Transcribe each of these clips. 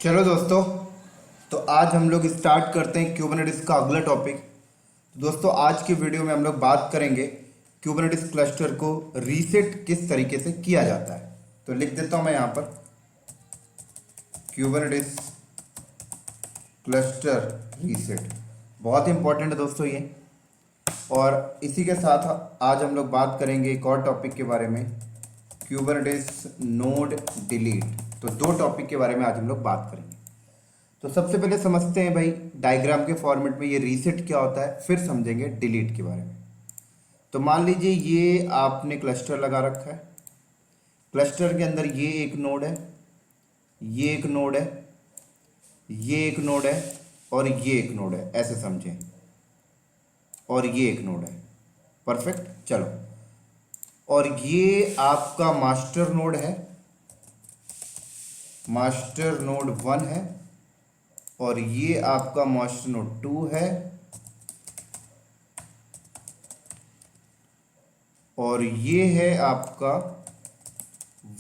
चलो दोस्तों, तो आज हम लोग स्टार्ट करते हैं क्यूबरनेटिस का अगला टॉपिक। दोस्तों, आज की वीडियो में हम लोग बात करेंगे क्यूबरनेटिस क्लस्टर को रीसेट किस तरीके से किया जाता है। तो लिख देता हूं मैं यहाँ पर क्यूबरनेटिस क्लस्टर रीसेट। बहुत इंपॉर्टेंट है दोस्तों ये। और इसी के साथ आज हम लोग बात करेंगे एक और टॉपिक के बारे में, क्यूबरनेटिस नोड डिलीट। तो दो टॉपिक के बारे में आज हम लोग बात करेंगे। तो सबसे पहले समझते हैं भाई डायग्राम के फॉर्मेट में ये रीसेट क्या होता है, फिर समझेंगे डिलीट के बारे में। तो मान लीजिए ये आपने क्लस्टर लगा रखा है। क्लस्टर के अंदर ये एक नोड है, ये एक नोड है, ये एक नोड है और ये एक नोड है, ऐसे समझें। और ये एक नोड है। परफेक्ट। चलो, और ये आपका मास्टर नोड है, मास्टर नोड 1 है, और ये आपका मास्टर नोड 2 है, और ये है आपका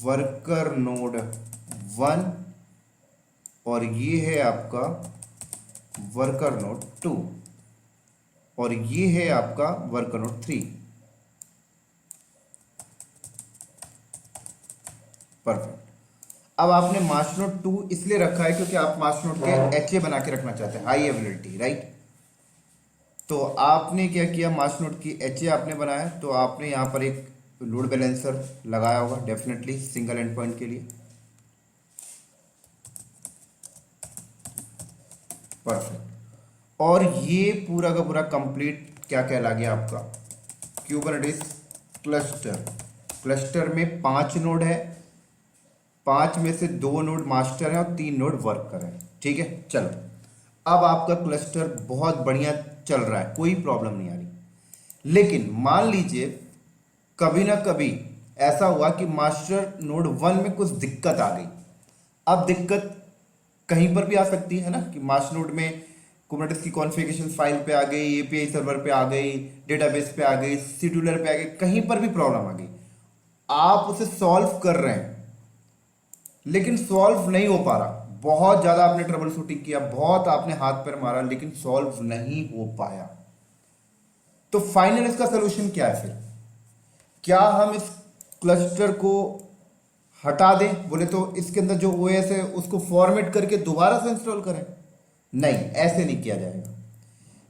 वर्कर नोड 1, और ये है आपका वर्कर नोड 2, और ये है आपका वर्कर नोड 3। परफेक्ट। अब आपने मास्टर नोड 2 इसलिए रखा है क्योंकि आप मास्टर नोड के एचए बना के रखना चाहते हैं, हाई अवेलेबिलिटी, राइट। तो आपने क्या किया, मास्टर नोड की एचए आपने बनाया, तो आपने यहाँ पर एक लोड बैलेंसर लगाया होगा डेफिनेटली सिंगल एंड पॉइंट के लिए। परफेक्ट। और ये पूरा का पूरा कंप्लीट क्या कहला गया आपका क्यूबरनेटिस क्लस्टर। क्लस्टर में 5 नोड है, 5 में से 2 नोड मास्टर है और 3 नोड वर्कर है। ठीक है। चलो, अब आपका क्लस्टर बहुत बढ़िया चल रहा है, कोई प्रॉब्लम नहीं आ रही। लेकिन मान लीजिए कभी ना कभी ऐसा हुआ कि मास्टर नोड 1 में कुछ दिक्कत आ गई। अब दिक्कत कहीं पर भी आ सकती है ना, कि मास्टर नोड में कुबरनेटिस की कॉन्फ़िगरेशन फाइल पे आ गई, एपीआई सर्वर पे आ गई, डेटाबेस पे आ गई, शेड्यूलर पे आ गई, कहीं पर भी प्रॉब्लम आ गई। आप उसे सॉल्व कर रहे हैं लेकिन सॉल्व नहीं हो पा रहा। बहुत ज्यादा आपने ट्रबल शूटिंग किया, बहुत आपने हाथ पैर मारा, लेकिन सॉल्व नहीं हो पाया। तो फाइनल इसका सोल्यूशन क्या है फिर? क्या हम इस क्लस्टर को हटा दें? बोले तो इसके अंदर जो ओएस है उसको फॉर्मेट करके दोबारा से इंस्टॉल करें? नहीं, ऐसे नहीं किया जाएगा।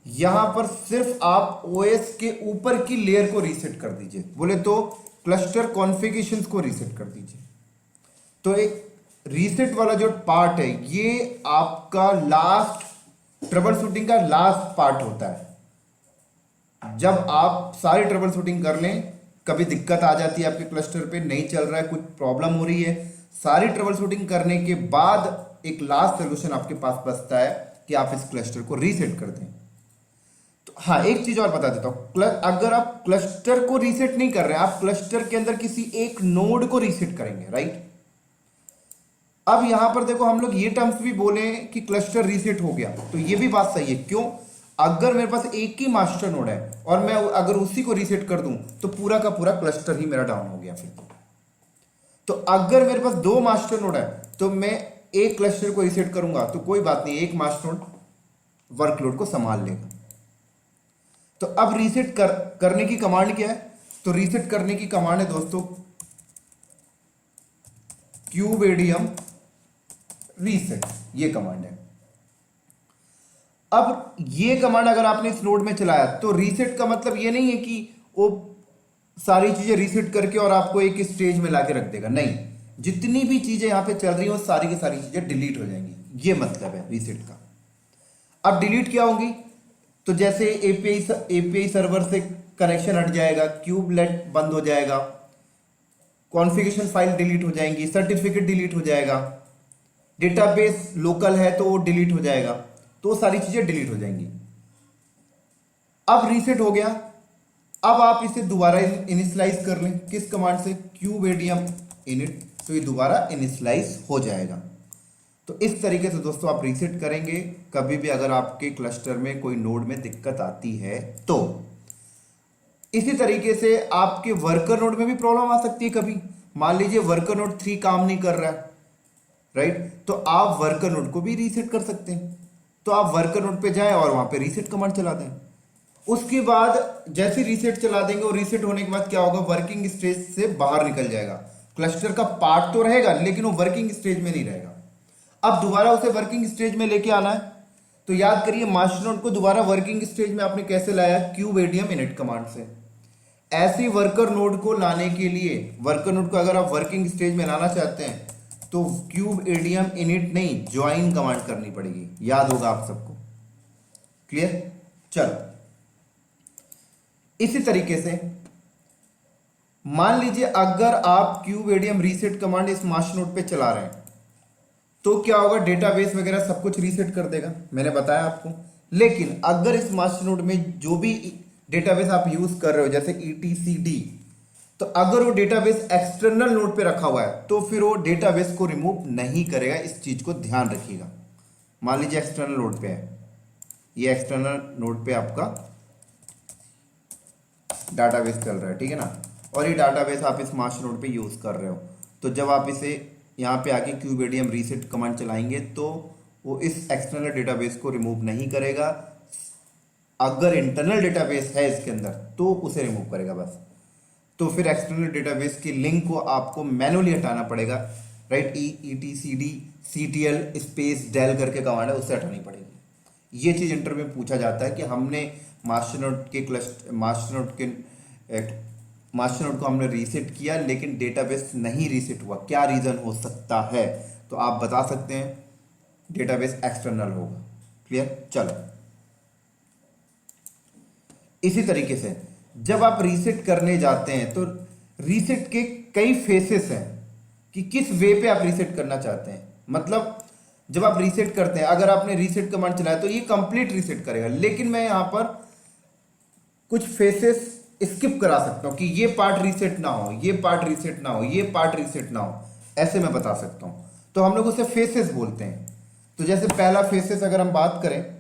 यहां पर सिर्फ आप ओएस के ऊपर की लेयर को रीसेट कर दीजिए, बोले तो क्लस्टर कॉन्फ़िगरेशंस को रीसेट कर दीजिए। तो एक रीसेट वाला जो पार्ट है ये आपका लास्ट ट्रबल शूटिंग का लास्ट पार्ट होता है। जब आप सारी ट्रबल शूटिंग कर लें, कभी दिक्कत आ जाती है आपके क्लस्टर पे, नहीं चल रहा है, कुछ प्रॉब्लम हो रही है, सारी ट्रबल शूटिंग करने के बाद एक लास्ट सोल्यूशन आपके पास बचता है कि आप इस क्लस्टर को रीसेट कर दें। तो हाँ, एक चीज और बता देता हूं, अगर आप क्लस्टर को रीसेट नहीं कर रहे हैं, आप क्लस्टर के अंदर किसी एक नोड को रीसेट करेंगे, राइट। अब यहां पर देखो, हम लोग ये टर्म्स भी बोले कि क्लस्टर रीसेट हो गया, तो ये भी बात सही है। क्यों? अगर मेरे पास एक ही मास्टर नोड है और मैं अगर उसी को रीसेट कर दूं तो पूरा का पूरा क्लस्टर ही मेरा डाउन हो गया फिर। तो अगर मेरे पास 2 मास्टर नोड है तो मैं एक क्लस्टर को रीसेट करूंगा तो कोई बात नहीं, एक मास्टर नोड वर्कलोड को संभाल लेगा। तो अब रीसेट करने की कमांड क्या है? तो रीसेट करने की कमांड है दोस्तों क्यूबेडियम रीसेट, ये कमांड है। अब ये कमांड अगर आपने इस नोड में चलाया तो रीसेट का मतलब ये नहीं है कि वो सारी चीजें रीसेट करके और आपको एक स्टेज में लाके रख देगा। नहीं, जितनी भी चीजें यहां पे चल रही हो सारी की सारी चीजें डिलीट हो जाएंगी, ये मतलब है रीसेट का। अब डिलीट क्या होंगी? तो जैसे एपीआई सर्वर से कनेक्शन हट जाएगा, क्यूबलेट बंद हो जाएगा, कॉन्फ़िगरेशन फाइल डिलीट हो जाएंगी, सर्टिफिकेट डिलीट हो जाएगा, डेटाबेस लोकल है तो वो डिलीट हो जाएगा, तो सारी चीजें डिलीट हो जाएंगी। अब रीसेट हो गया। अब आप इसे दोबारा इनिशियलाइज कर लें, किस कमांड से? क्यूबेडियम इनिट, तो ये दोबारा इनिशियलाइज हो जाएगा। तो इस तरीके से दोस्तों आप रीसेट करेंगे कभी भी अगर आपके क्लस्टर में कोई नोड में दिक्कत आती है तो। इसी तरीके से आपके वर्कर नोड में भी प्रॉब्लम आ सकती है कभी। मान लीजिए वर्कर नोड 3 काम नहीं कर रहा है, राइट। तो आप वर्कर नोड को भी रीसेट कर सकते हैं। तो आप वर्कर नोड पे जाएं और वहां पे रीसेट कमांड चला दें। उसके बाद जैसे रीसेट चला देंगे और रीसेट होने के बाद क्या होगा, वर्किंग स्टेज से बाहर निकल जाएगा। क्लस्टर का पार्ट तो रहेगा लेकिन वो वर्किंग स्टेज में नहीं रहेगा। अब दोबारा उसे वर्किंग स्टेज में लेके आना है, तो याद करिए मास्टर नोड को दोबारा वर्किंग स्टेज में आपने कैसे लाया, क्यूब एडीएम इनिट कमांड से। ऐसे वर्कर नोड को लाने के लिए, वर्कर नोड को अगर आप वर्किंग स्टेज में लाना चाहते हैं तो क्यूब एडीएम इनिट नहीं, ज्वाइन कमांड करनी पड़ेगी। याद होगा आप सबको, क्लियर। चलो इसी तरीके से मान लीजिए अगर आप क्यूब एडीएम रीसेट कमांड इस मास्टर नोड पे चला रहे हैं तो क्या होगा, डेटाबेस वगैरह सब कुछ रीसेट कर देगा, मैंने बताया आपको। लेकिन अगर इस मास्टर नोड में जो भी डेटाबेस आप यूज कर रहे हो जैसे ईटीसीडी, तो अगर वो डेटाबेस एक्सटर्नल नोड पे रखा हुआ है तो फिर वो डेटाबेस को रिमूव नहीं करेगा। इस चीज को ध्यान रखिएगा। मान लीजिए एक्सटर्नल नोड पे है, ये एक्सटर्नल नोड पे आपका डाटाबेस चल रहा है, ठीक है ना, और ये डाटाबेस आप इस मास्टर नोड पे यूज कर रहे हो। तो जब आप इसे यहाँ पे आके क्यूब एडीएम रीसेट कमांड चलाएंगे तो वो इस एक्सटर्नल डेटाबेस को रिमूव नहीं करेगा। अगर इंटरनल डेटाबेस है इसके अंदर तो उसे रिमूव करेगा बस। तो फिर एक्सटर्नल डेटाबेस की लिंक को आपको मैनुअली हटाना पड़ेगा, राइट। ईटीसीडी सीटीएल स्पेस डेल करके कमांड है, उससे हटानी पड़ेगी। ये चीज इंटरव्यू में पूछा जाता है कि हमने मास्टर नोड को हमने रीसेट किया लेकिन डेटाबेस नहीं रीसेट हुआ, क्या रीजन हो सकता है। तो आप बता सकते हैं डेटाबेस एक्सटर्नल होगा। क्लियर। चलो इसी तरीके से जब आप रीसेट करने जाते हैं तो रीसेट के कई फेसेस हैं कि किस वे पे आप रीसेट करना चाहते हैं। मतलब जब आप रीसेट करते हैं, अगर आपने रीसेट कमांड चलाया तो ये कंप्लीट रीसेट करेगा, लेकिन मैं यहां पर कुछ फेसेस स्किप करा सकता हूं कि ये पार्ट रीसेट ना हो, ये पार्ट रीसेट ना हो, ये पार्ट रीसेट ना हो, ऐसे मैं बता सकता हूं। तो हम लोग उसे फेसेस बोलते हैं। तो जैसे पहला फेसेस अगर हम बात करें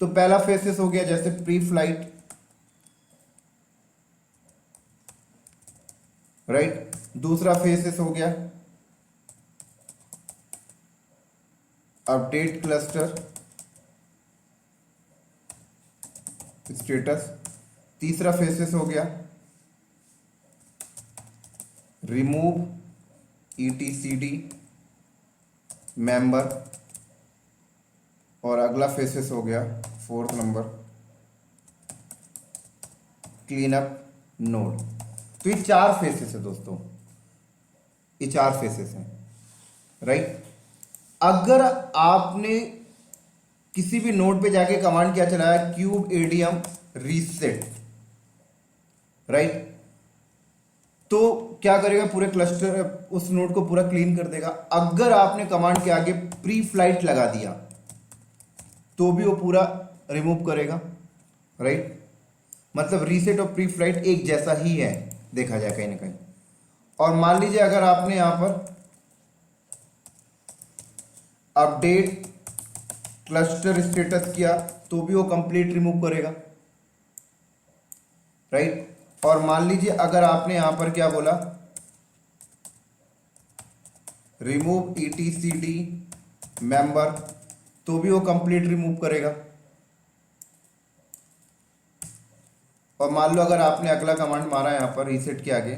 तो पहला फेसेस हो गया जैसे प्री फ्लाइट, राइट। दूसरा फेसेस हो गया अपडेट क्लस्टर स्टेटस। तीसरा फेसेस हो गया रिमूव ईटीसीडी मेंबर, और अगला फेसेस हो गया fourth number clean up node. तो ये चार फेसेस है दोस्तों, ये चार फेसेस हैं, राइट। अगर आपने किसी भी नोड पे जाके कमांड क्या चलाया, क्यूब एडीएम रीसेट, राइट, तो क्या करेगा, पूरे क्लस्टर उस नोड को पूरा क्लीन कर देगा। अगर आपने कमांड के आगे प्री फ्लाइट लगा दिया तो भी वो पूरा रिमूव करेगा, राइट। मतलब रीसेट और प्री फ्लाइट एक जैसा ही है देखा जाए कहीं ना कहीं। और मान लीजिए अगर आपने यहां पर अपडेट क्लस्टर स्टेटस किया तो भी वो कंप्लीट रिमूव करेगा, राइट। और मान लीजिए अगर आपने यहां पर क्या बोला, रिमूव ईटीसीडी मेंबर, तो भी वो कंप्लीट रिमूव करेगा। और मान लो अगर आपने अगला कमांड मारा यहां पर रीसेट के आगे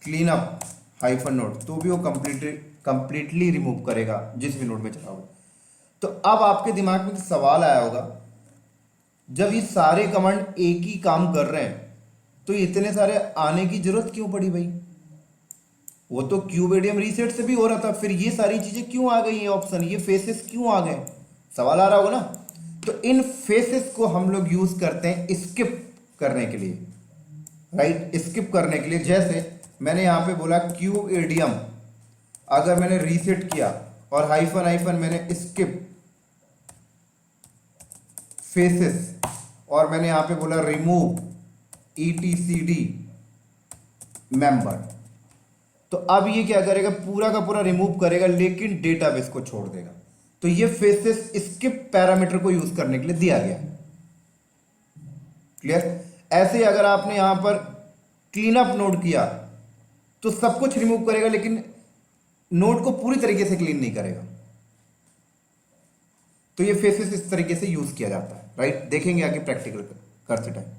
क्लीन अप हाइफन नोड, तो भी वो कंप्लीटली रिमूव करेगा जिस भी नोड में चला होगा। तो अब आपके दिमाग में सवाल आया होगा, जब ये सारे कमांड एक ही काम कर रहे हैं तो इतने सारे आने की जरूरत क्यों पड़ी भाई। वो तो क्यूब एडीएम रीसेट से भी हो रहा था, फिर ये सारी चीजें क्यों आ गई, ये ऑप्शन, ये फेसेस क्यों आ गए, सवाल आ रहा होगा ना। तो इन फेसेस को हम लोग यूज करते हैं स्किप करने के लिए, राइट, स्किप करने के लिए। जैसे मैंने यहां पे बोला क्यूब एडीएम, अगर मैंने रीसेट किया और हाइफन हाइफन मैंने स्किप फेसेस, और मैंने यहां पे बोला रिमूव ईटीसीडी मेंबर, तो अब ये क्या करेगा, पूरा का पूरा रिमूव करेगा लेकिन डेटाबेस को छोड़ देगा। तो ये फेसेस स्किप पैरामीटर को यूज करने के लिए दिया गया। क्लियर। ऐसे ही अगर आपने यहां पर क्लीन अप नोड किया तो सब कुछ रिमूव करेगा लेकिन नोड को पूरी तरीके से क्लीन नहीं करेगा। तो ये फेसेस इस तरीके से यूज किया जाता है, राइट। देखेंगे आगे प्रैक्टिकल करते टाइम।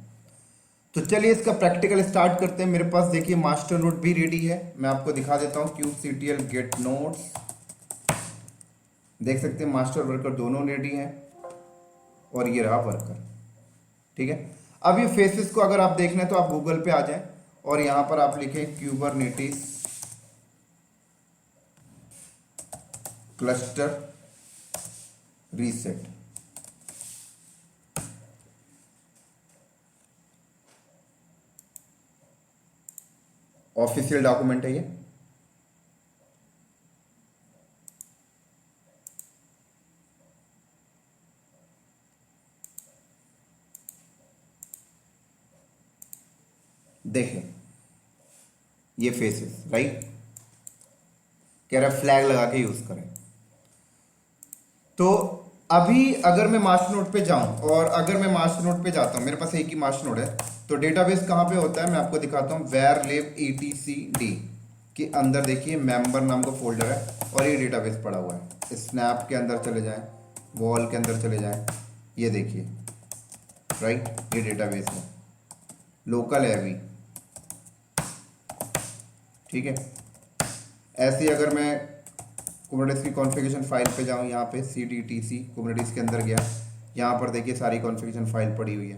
तो चलिए इसका प्रैक्टिकल स्टार्ट करते हैं। मेरे पास देखिए मास्टर नोड भी रेडी है, मैं आपको दिखा देता हूं। kubectl गेट नोड्स, देख सकते हैं मास्टर वर्कर दोनों रेडी हैं और ये रहा वर्कर, ठीक है। अब ये फेसेस को अगर आप देखना है तो आप गूगल पे आ जाएं और यहां पर आप लिखें kubernetes cluster reset. Official document है ये। देखें ये फेसेस, राइट, कह रहा है फ्लैग लगा के यूज करें। तो अभी अगर मैं मास्टर नोड पे जाऊं और अगर मैं मास्टर नोड पे जाता हूं, मेरे पास एक ही मास्टर नोड है, तो डेटाबेस कहां पे होता है मैं आपको दिखाता हूं। varlib etcd के अंदर देखिए मेंबर नाम का फोल्डर है और ये डेटाबेस पड़ा हुआ है। स्नैप के अंदर चले जाएं, वॉल के अंदर चले जाएं, ये देखिए, राइट, ये डेटाबेस है, लोकल है अभी, ठीक है। ऐसे ही अगर मैं कुबरनेटिस की कॉन्फ़िगरेशन फाइल पे जाऊँ, यहाँ पे cdtc कुबरनेटिस के अंदर गया, यहाँ पर देखिए सारी कॉन्फ़िगरेशन फाइल पड़ी हुई है,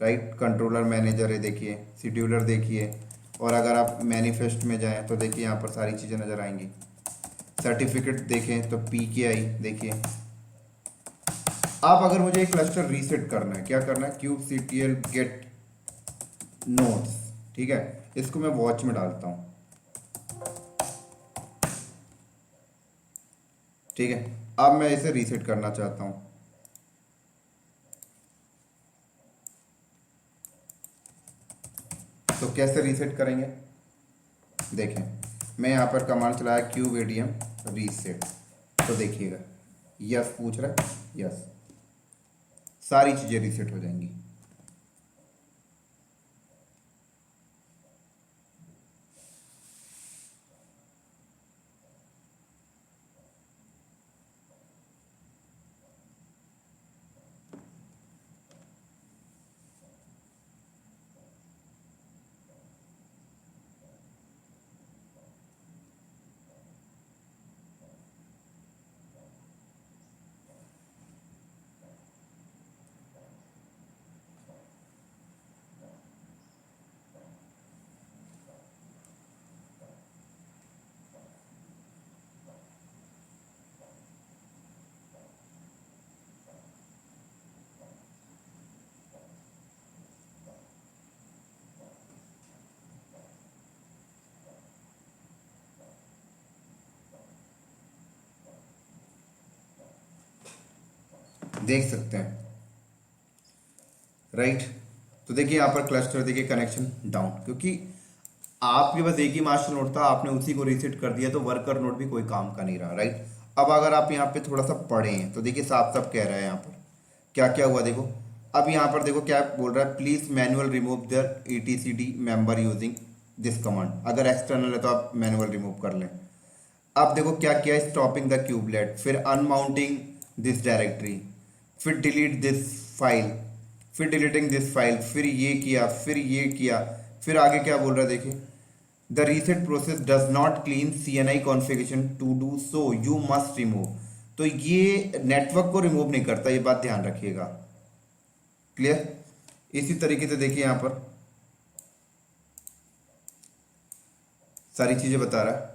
राइट। कंट्रोलर मैनेजर है देखिए, शेड्यूलर देखिए, और अगर आप मैनिफेस्ट में जाएं तो देखिए यहाँ पर सारी चीज़ें नज़र आएंगी। सर्टिफिकेट देखें तो pki देखिए। आप अगर मुझे एक क्लस्टर रीसेट करना है, क्या करना है, kubectl गेट नोड्स, ठीक है, इसको मैं वॉच में डालता हूँ, ठीक है। अब मैं इसे रीसेट करना चाहता हूं, तो कैसे रीसेट करेंगे, देखें मैं यहां पर कमांड चलाया kubadm रीसेट, तो देखिएगा यस पूछ रहा है, यस, सारी चीजें रीसेट हो जाएंगी। देख सकते हैं, राइट। तो देखिए यहाँ पर क्लस्टर देखिए कनेक्शन डाउन, क्योंकि आपके पास एक ही मास्टर नोड था, आपने उसी को रीसेट कर दिया, तो वर्कर नोड भी कोई काम का नहीं रहा, राइट। अब अगर आप यहाँ पे थोड़ा सा पढ़ें तो देखिए साफ साफ कह रहा है यहाँ पर क्या क्या हुआ, देखो। अब यहाँ पर देखो क्या बोल रहा है, please manual remove their etcd member using this command. अगर एक्सटर्नल है तो आप मैनुअल रिमूव कर लें। अब देखो क्या किया, स्टॉपिंग द क्यूबलेट, फिर अनमाउंटिंग दिस डायरेक्टरी, फिर डिलीट दिस फाइल, फिर डिलीटिंग दिस फाइल, फिर ये किया, फिर ये किया, फिर आगे क्या बोल रहा है देखिए, the reset process does not clean CNI configuration, to do so you must remove. तो ये नेटवर्क को रिमूव नहीं करता, ये बात ध्यान रखिएगा, क्लियर। इसी तरीके से देखिए यहां पर सारी चीजें बता रहा है।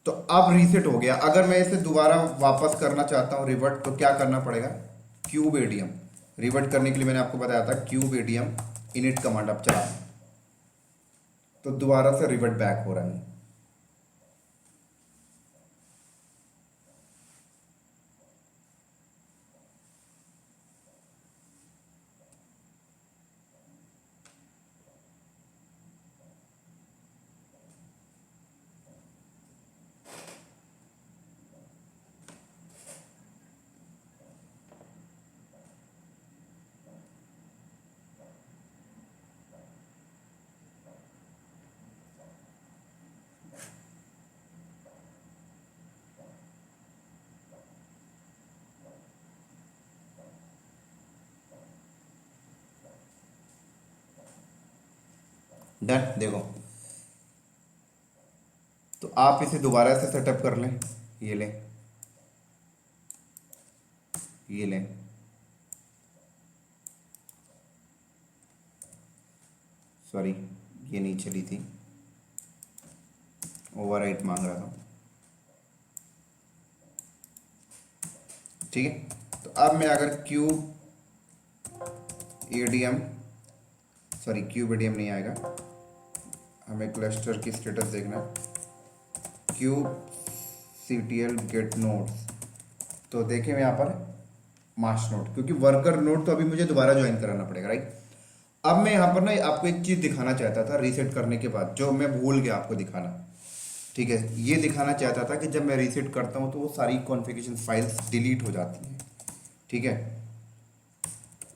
तो अब रीसेट हो गया, अगर मैं इसे दोबारा वापस करना चाहता हूं रिवर्ट, तो क्या करना पड़ेगा, kubadm रिवर्ट करने के लिए मैंने आपको बताया था kubadm init कमांड आप चला, तो दोबारा से रिवर्ट बैक हो रहा है। डन। देखो, तो आप इसे दोबारा से सेटअप कर लें। ये लें, ये लें, सॉरी ये नहीं चली थी, ओवरराइट मांग रहा था। ठीक है, तो अब मैं अगर cube ADM, sorry cube ADM नहीं आएगा, हमें क्लस्टर की स्टेटस देखना है। क्यूब सीटीएल गेट नोड्स, तो देखें यहाँ पर मास्टर नोड, क्योंकि वर्कर नोड तो अभी मुझे दोबारा ज्वाइन कराना पड़ेगा, राइट। अब मैं यहाँ पर ना आपको एक चीज़ दिखाना चाहता था रीसेट करने के बाद, जो मैं भूल गया आपको दिखाना। ठीक है, ये दिखाना चाहता था कि जब मैं रीसेट करता हूँ तो वो सारी कॉन्फ़िगरेशन फाइल्स डिलीट हो जाती हैं। ठीक है,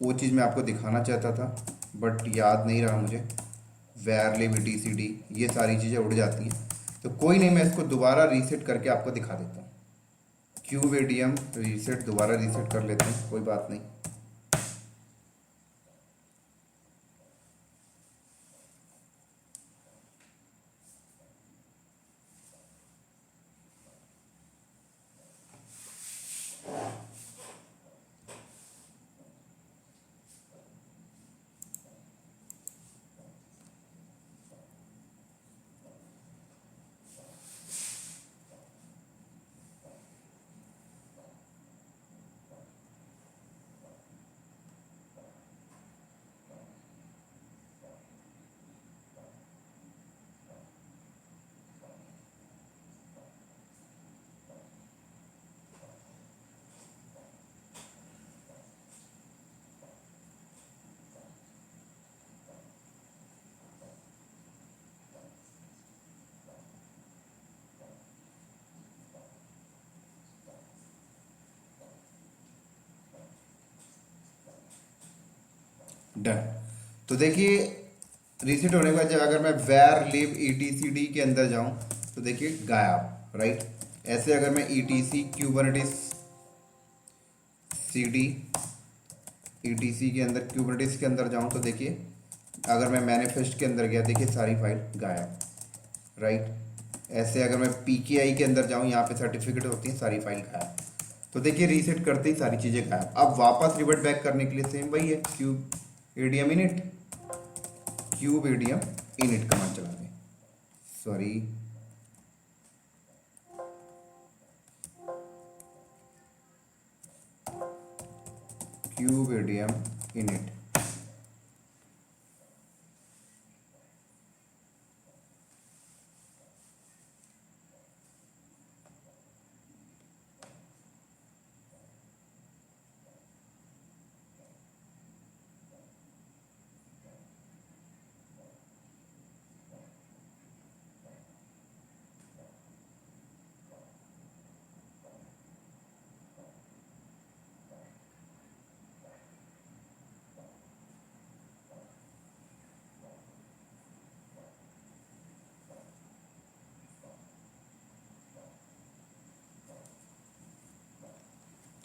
वो चीज़ मैं आपको दिखाना चाहता था बट याद नहीं रहा मुझे। वेयर डी ये सारी चीज़ें उड़ जाती हैं, तो कोई नहीं, मैं इसको दोबारा रीसेट करके आपको दिखा देता हूँ। क्यूब एडीएम रीसेट, दोबारा रीसेट कर लेते हैं, कोई बात नहीं। डन। तो देखिए, रीसेट होने के बाद जब अगर मैं वेयर लिव ETCD के अंदर जाऊं तो देखिए गायब, राइट। ऐसे अगर मैं ETC क्यूबरनेटिस CD ETC के अंदर क्यूबरनेटिस के अंदर जाऊं तो देखिए, अगर मैं मैनिफेस्ट के अंदर गया देखिए सारी फाइल गायब, राइट। ऐसे अगर मैं PKI के अंदर जाऊं, यहाँ पे सर्टिफिकेट होती है, सारी फाइल गायब। तो देखिए रीसेट करते ही सारी चीज़ें गायब। अब वापस रिवर्ट बैक करने के लिए सेम वही है, cube ADM init, cube ADM init command चला दें, sorry cube ADM init.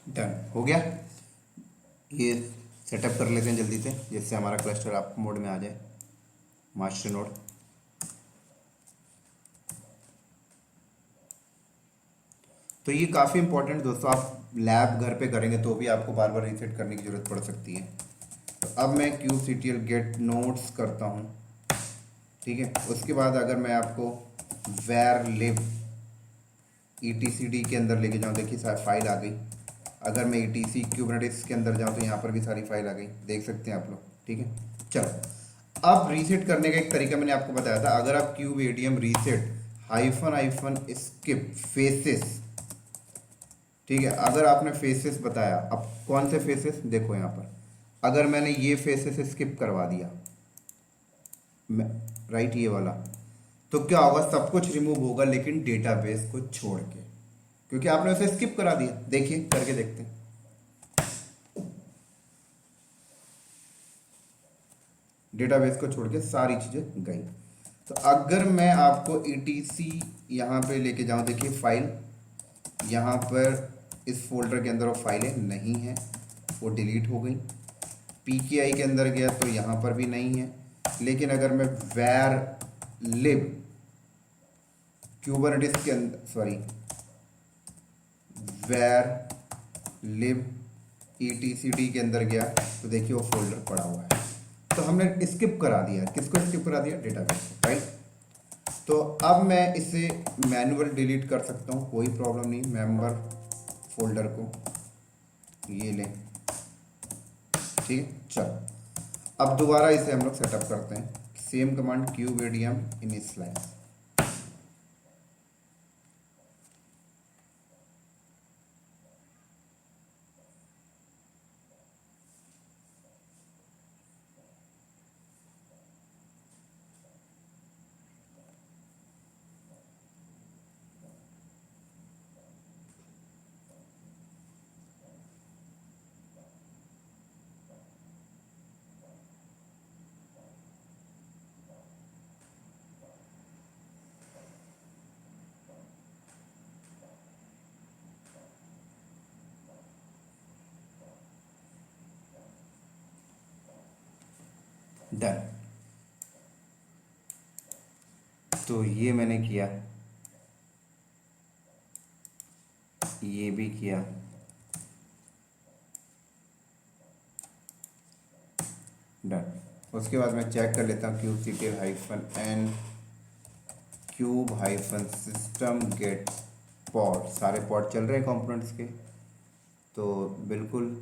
Done हो गया। ये सेटअप कर लेते हैं जल्दी से, जिससे हमारा क्लस्टर आप मोड में आ जाए, मास्टर नोड। तो ये काफ़ी इंपॉर्टेंट दोस्तों, आप लैब घर पे करेंगे तो भी आपको बार बार रीसेट करने की ज़रूरत पड़ सकती है। तो अब मैं QCTL गेट नोट्स करता हूँ। ठीक है, उसके बाद अगर मैं आपको वेयर लिव ETCD के अंदर लेके जाऊँ, देखिए सारी फाइल आ गई। अगर मैं ETC क्यूबरनेटिस के अंदर जाऊँ तो यहाँ पर भी सारी फाइल आ गई, देख सकते हैं आप लोग। ठीक है, चलो अब रीसेट करने का एक तरीका मैंने आपको बताया था। अगर आप cube ADM reset hyphen skip faces, ठीक है, अगर आपने फेसेस बताया, अब कौन से फेसेस देखो यहाँ पर, अगर मैंने ये फेसेस स्किप करवा दिया, राइट, ये वाला, तो क्या होगा, सब कुछ रिमूव होगा लेकिन डेटाबेस को छोड़ के, क्योंकि आपने उसे स्किप करा दिया। देखिए करके देखते हैं, डेटाबेस को छोड़ के सारी चीजें गई। तो अगर मैं आपको ETC यहाँ पे लेके जाऊँ, देखिए फाइल यहाँ पर इस फोल्डर के अंदर वो फाइलें नहीं है, वो डिलीट हो गई। PKI के अंदर गया तो यहाँ पर भी नहीं है, लेकिन अगर मैं वैर लिब क्यूबरनेटिस के अंदर, सॉरी, वैर लिब ETCD के अंदर गया तो देखिए वो फोल्डर पड़ा हुआ है। तो हमने स्किप करा दिया। किसको स्किप करा दिया? डेटाबेस को, राइट। तो अब मैं इसे मैनुअल डिलीट कर सकता हूँ, कोई प्रॉब्लम नहीं। मेंबर फोल्डर को ये लें, ठीक है। चलो अब दोबारा इसे हम लोग सेटअप करते हैं। Same command kubeadm initialise. Done. तो ये मैंने किया, ये भी किया, डन। उसके बाद मैं चेक कर लेता हूँ kubectl-n cube-system get pod, सारे पॉड चल रहे हैं कंपोनेंट्स के। तो बिल्कुल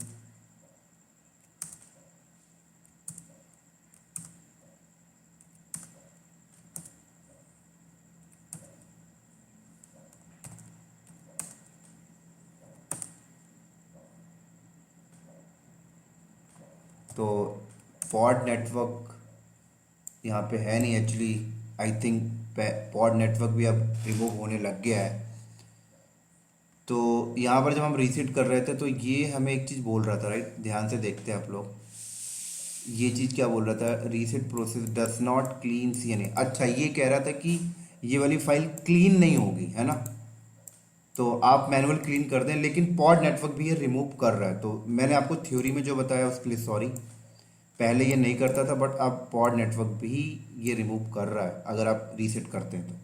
तो पॉड नेटवर्क यहाँ पे है नहीं actually. I think pod network भी अब रिमूव होने लग गया है। तो यहाँ पर जब हम रीसेट कर रहे थे तो ये हमें एक चीज़ बोल रहा था, राइट। ध्यान से देखते हैं आप लोग, ये चीज़ क्या बोल रहा था? Reset process does not clean CNA। अच्छा, ये कह रहा था कि ये वाली फाइल क्लीन नहीं होगी, है ना। तो आप मैनुअल क्लीन कर दें, लेकिन पॉड नेटवर्क भी ये रिमूव कर रहा है। तो मैंने आपको थ्योरी में जो बताया उसके लिए सॉरी, पहले ये नहीं करता था, बट अब पॉड नेटवर्क भी ये रिमूव कर रहा है अगर आप रीसेट करते हैं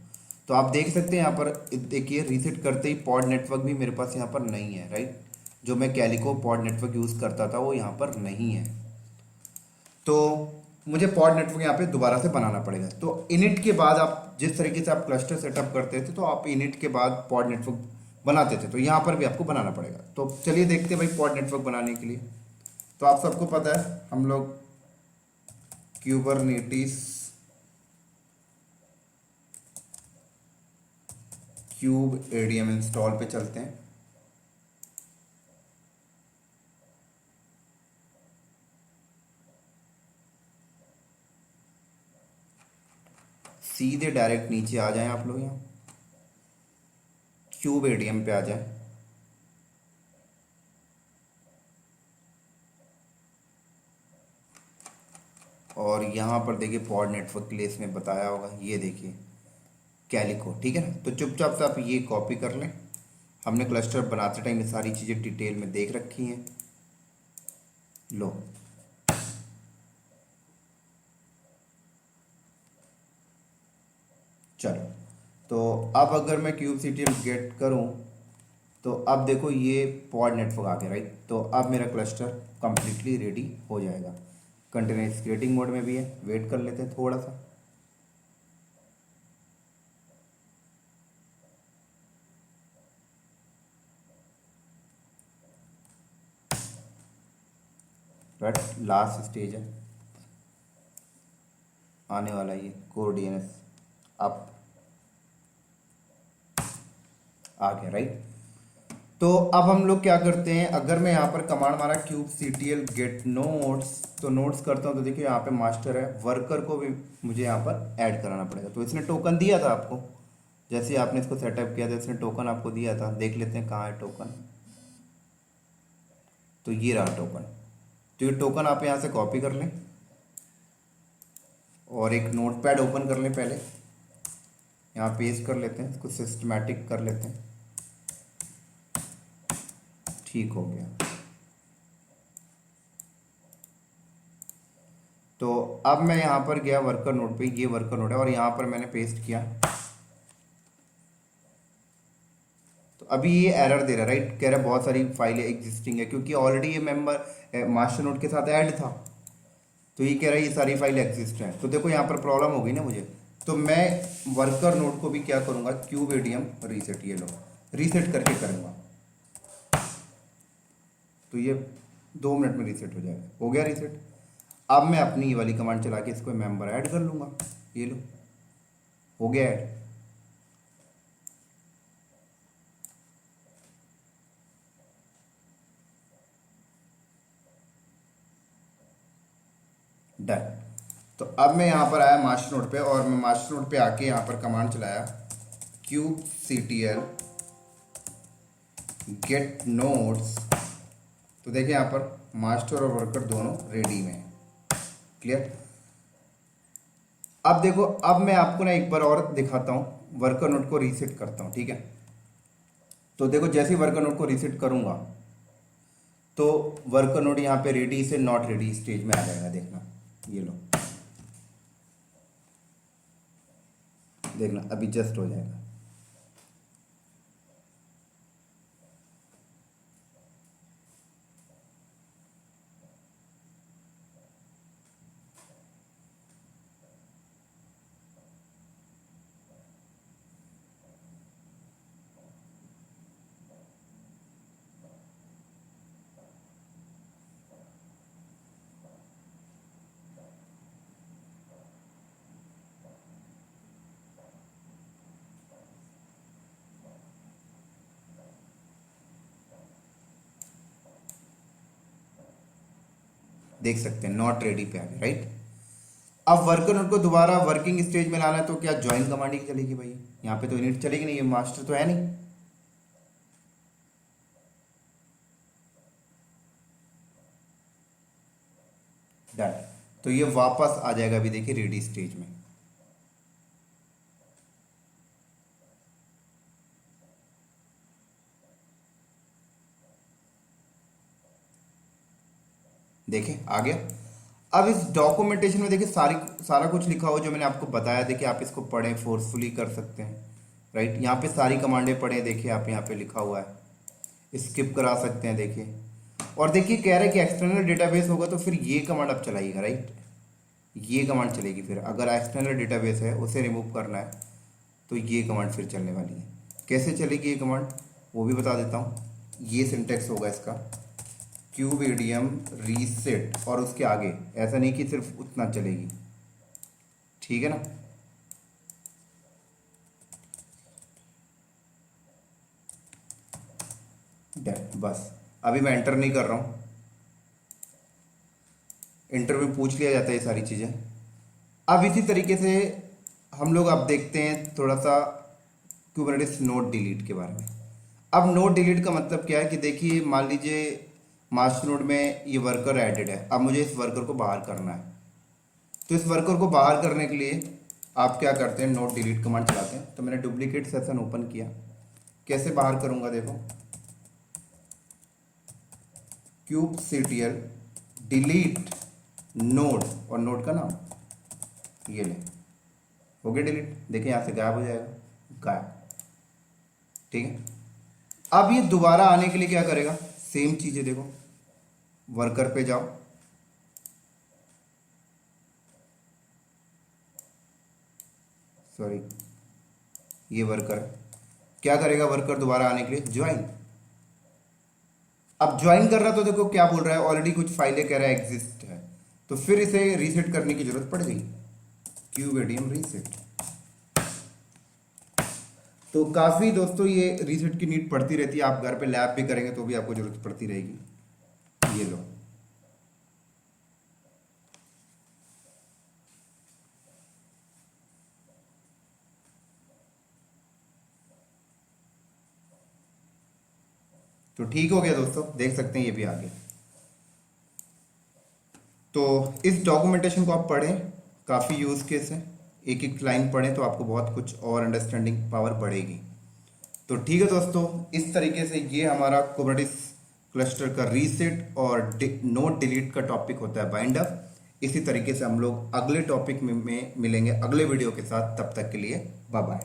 तो आप देख सकते हैं यहाँ पर, देखिए रीसेट करते ही पॉड नेटवर्क भी मेरे पास यहाँ पर नहीं है, राइट। जो मैं कैलिको पॉड नेटवर्क यूज़ करता था वो यहाँ पर नहीं है। तो मुझे पॉड नेटवर्क यहाँ पे दोबारा से बनाना पड़ेगा। तो इनिट के बाद आप जिस तरीके से आप क्लस्टर सेटअप करते थे तो आप इनिट के बाद पॉड नेटवर्क बनाते थे, तो यहाँ पर भी आपको बनाना पड़ेगा। तो चलिए देखते हैं भाई पॉड नेटवर्क बनाने के लिए। तो आप सबको पता है हम लोग क्यूबरनेटिस क्यूब एडीएम इंस्टॉल पे चलते हैं। सीधे डायरेक्ट नीचे आ जाएं आप लोग, यहाँ क्यूब एडीएम पे आ जाएं। और यहाँ पर देखिए पॉड नेटवर्क के लिए इसमें बताया होगा, ये देखिए कैलिको, ठीक है ना। तो चुपचाप से आप ये कॉपी कर लें। हमने क्लस्टर बनाते टाइम ये सारी चीज़ें डिटेल में देख रखी हैं। लो, चलो। तो अब अगर मैं kubectl गेट करूं तो अब देखो ये पॉड नेटवर्क आ गया, राइट। तो अब मेरा क्लस्टर कंप्लीटली रेडी हो जाएगा। कंटेनर क्रिएटिंग मोड में भी है, वेट कर लेते हैं थोड़ा सा। राइट, लास्ट स्टेज है, आने वाला ये कोर DNS अब आ गया, राइट। तो अब हम लोग क्या करते हैं, अगर मैं यहाँ पर कमांड मारा kubectl get nodes, तो नोट्स करता हूँ तो देखिए यहाँ पे मास्टर है, वर्कर को भी मुझे यहाँ पर ऐड कराना पड़ेगा। तो इसने टोकन दिया था आपको, जैसे आपने इसको सेटअप किया था इसने टोकन आपको दिया था। देख लेते हैं कहाँ है टोकन। तो ये रहा टोकन। तो ये टोकन आप यहाँ से कॉपी कर लें और एक नोटपैड ओपन कर लें। पहले यहाँ पेस्ट कर लेते हैं, इसको सिस्टमैटिक कर लेते हैं। ठीक हो गया। तो अब मैं यहाँ पर गया वर्कर नोड पे, ये वर्कर नोड है और यहाँ पर मैंने पेस्ट किया, तो अभी ये एरर दे रहा है, राइट, कह रहा है बहुत सारी फाइलें एग्जिस्टिंग है, क्योंकि ऑलरेडी ये मेंबर मास्टर नोड के साथ ऐड था, तो ये कह रहा है ये सारी फाइलें एग्जिस्ट हैं। तो देखो यहाँ पर प्रॉब्लम हो गई ना मुझे, तो मैं वर्कर नोड को भी क्या करूँगा, क्यूब एडीएम रीसेट, ये लो रीसेट करके करूँगा, तो ये 2 मिनट में रीसेट हो जाएगा। हो गया रीसेट। अब मैं अपनी ये वाली कमांड चला के इसको मेंबर ऐड कर लूँगा, ये लो हो गया ऐड। डन। तो अब मैं यहाँ पर आया मास्टर नोड पे, और मैं मास्टर नोड पे आके यहाँ पर कमांड चलाया क्यूब ctl गेट नोड्स, तो देखिए यहाँ पर मास्टर और वर्कर दोनों रेडी में है। क्लियर। अब देखो, अब मैं आपको ना एक बार और दिखाता हूँ, वर्कर नोड को रीसेट करता हूँ, ठीक है। तो देखो जैसे ही वर्कर नोड को रीसेट करूँगा तो वर्कर नोड यहाँ पे रेडी से नॉट रेडी स्टेज में आ जाएगा, देखना, ये लो देखना अभी जस्ट हो जाएगा। देख सकते हैं नॉट रेडी पे आ गया, राइट। अब वर्कर नोड को दोबारा वर्किंग स्टेज में लाना है, तो क्या ज्वाइन कमांड ही चलेगी भाई, यहाँ पे तो इनिट चलेगी नहीं, ये मास्टर तो है नहीं। डन। तो ये वापस आ जाएगा अभी, देखिए रेडी स्टेज में। देखें आ गया। अब इस डॉक्यूमेंटेशन में देखिए सारा कुछ लिखा हुआ जो मैंने आपको बताया, देखिए आप इसको पढ़ें, फोर्सफुली कर सकते हैं, राइट। यहाँ पे सारी कमांडें पढ़ें, देखिए आप यहाँ पे लिखा हुआ है, स्किप करा सकते हैं, देखिए। और देखिए कह रहा है कि एक्सटर्नल डेटाबेस होगा तो फिर ये कमांड अब चलाइएगा, राइट, ये कमांड चलेगी। फिर अगर एक्सटर्नल डेटाबेस है उसे रिमूव करना है तो ये कमांड फिर चलने वाली है। कैसे चलेगी ये कमांड वो भी बता देता हूँ। ये सिंटेक्स होगा इसका, क्यूब एडीएम रीसेट, और उसके आगे ऐसा नहीं कि सिर्फ उतना चलेगी, ठीक है ना। बस अभी मैं एंटर नहीं कर रहा हूँ, इंटर में पूछ लिया जाता है ये सारी चीज़ें। अब इसी तरीके से हम लोग अब देखते हैं थोड़ा सा कुबरनेटिस नोड डिलीट के बारे में। अब नोड डिलीट का मतलब क्या है कि देखिए मान लीजिए मास्टर नोड में ये वर्कर एडेड है, अब मुझे इस वर्कर को बाहर करना है। तो इस वर्कर को बाहर करने के लिए आप क्या करते हैं, नोड डिलीट कमांड चलाते हैं। तो मैंने डुप्लीकेट सेशन ओपन किया, कैसे बाहर करूँगा देखो, क्यूब ctl डिलीट नोड, और नोड का नाम ये ले, हो गया डिलीट। देखिए यहाँ से गायब हो जाएगा, गायब, ठीक है। अब ये दोबारा आने के लिए क्या करेगा, सेम चीज़ें देखो, वर्कर पे जाओ, सॉरी ये वर्कर है, क्या करेगा वर्कर दोबारा आने के लिए, ज्वाइन। अब ज्वाइन कर रहा तो देखो क्या बोल रहा है, ऑलरेडी कुछ फाइलें कह रहा है एग्जिस्ट है, तो फिर इसे रीसेट करने की जरूरत पड़ गई, क्यूब एडीएम रीसेट। तो काफ़ी दोस्तों ये रीसेट की नीड पड़ती रहती है, आप घर पे लैब भी करेंगे तो भी आपको जरूरत पड़ती रहेगी। ये लो, तो ठीक हो गया दोस्तों, देख सकते हैं ये भी आ गया। तो इस डॉक्यूमेंटेशन को आप पढ़ें, काफ़ी यूज़ केस है, एक एक लाइन पढ़ें तो आपको बहुत कुछ और अंडरस्टैंडिंग पावर बढ़ेगी। तो ठीक है दोस्तों, इस तरीके से ये हमारा कुबरनेटिस क्लस्टर का रीसेट और नोड डिलीट का टॉपिक होता है बाइंड अप। इसी तरीके से हम लोग अगले टॉपिक में मिलेंगे अगले वीडियो के साथ। तब तक के लिए बाय बाय।